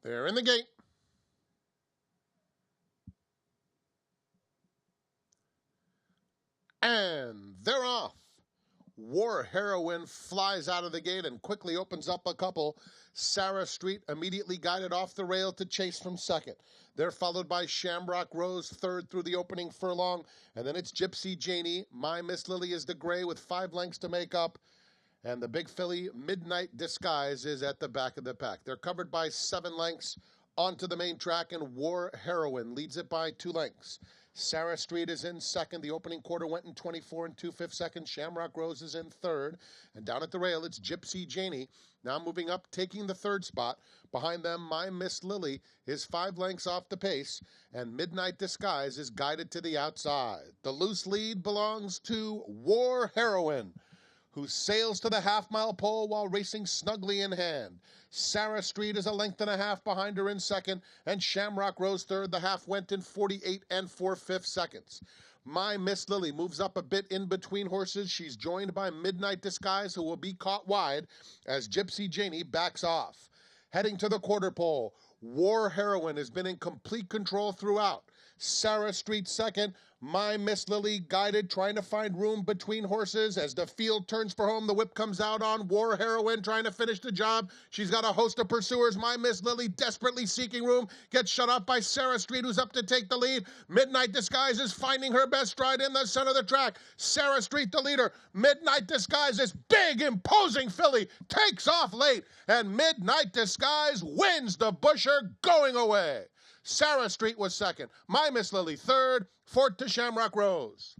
They're in the gate. And they're off. War Heroine flies out of the gate and quickly opens up a couple. Sarah Street immediately guided off the rail to chase from second. They're followed by Shamrock Rose, third through the opening furlong. And then it's Gypsy Janie. My Miss Lily is the gray with 5 lengths to make up. And the big filly, Midnight Disguise, is at the back of the pack. They're covered by 7 lengths onto the main track, and War Heroine leads it by 2 lengths. Sarah Street is in second. The opening quarter went in 24 2/5 seconds. Shamrock Rose is in third. And down at the rail, it's Gypsy Janie. Now moving up, taking the third spot. Behind them, My Miss Lily is 5 lengths off the pace. And Midnight Disguise is guided to the outside. The loose lead belongs to War Heroine, who sails to the half-mile pole while racing snugly in hand. Sarah Street is 1.5 lengths behind her in second, and Shamrock Rose third. The half went in 48 4/5 seconds. My Miss Lily moves up a bit in between horses. She's joined by Midnight Disguise, who will be caught wide as Gypsy Janie backs off. Heading to the quarter pole, War Heroine has been in complete control throughout. Sarah Street second. My Miss Lily guided, trying to find room between horses. As the field turns for home, the whip comes out on War Heroine, trying to finish the job. She's got a host of pursuers. My Miss Lily desperately seeking room, gets shut off by Sarah Street, who's up to take the lead. Midnight Disguise is finding her best stride in the center of the track. Sarah Street the leader. Midnight Disguise, this big, imposing filly, takes off late, and Midnight Disguise wins the Busher going away. Sarah Street was second. My Miss Lily third. Fourth to Shamrock Rose.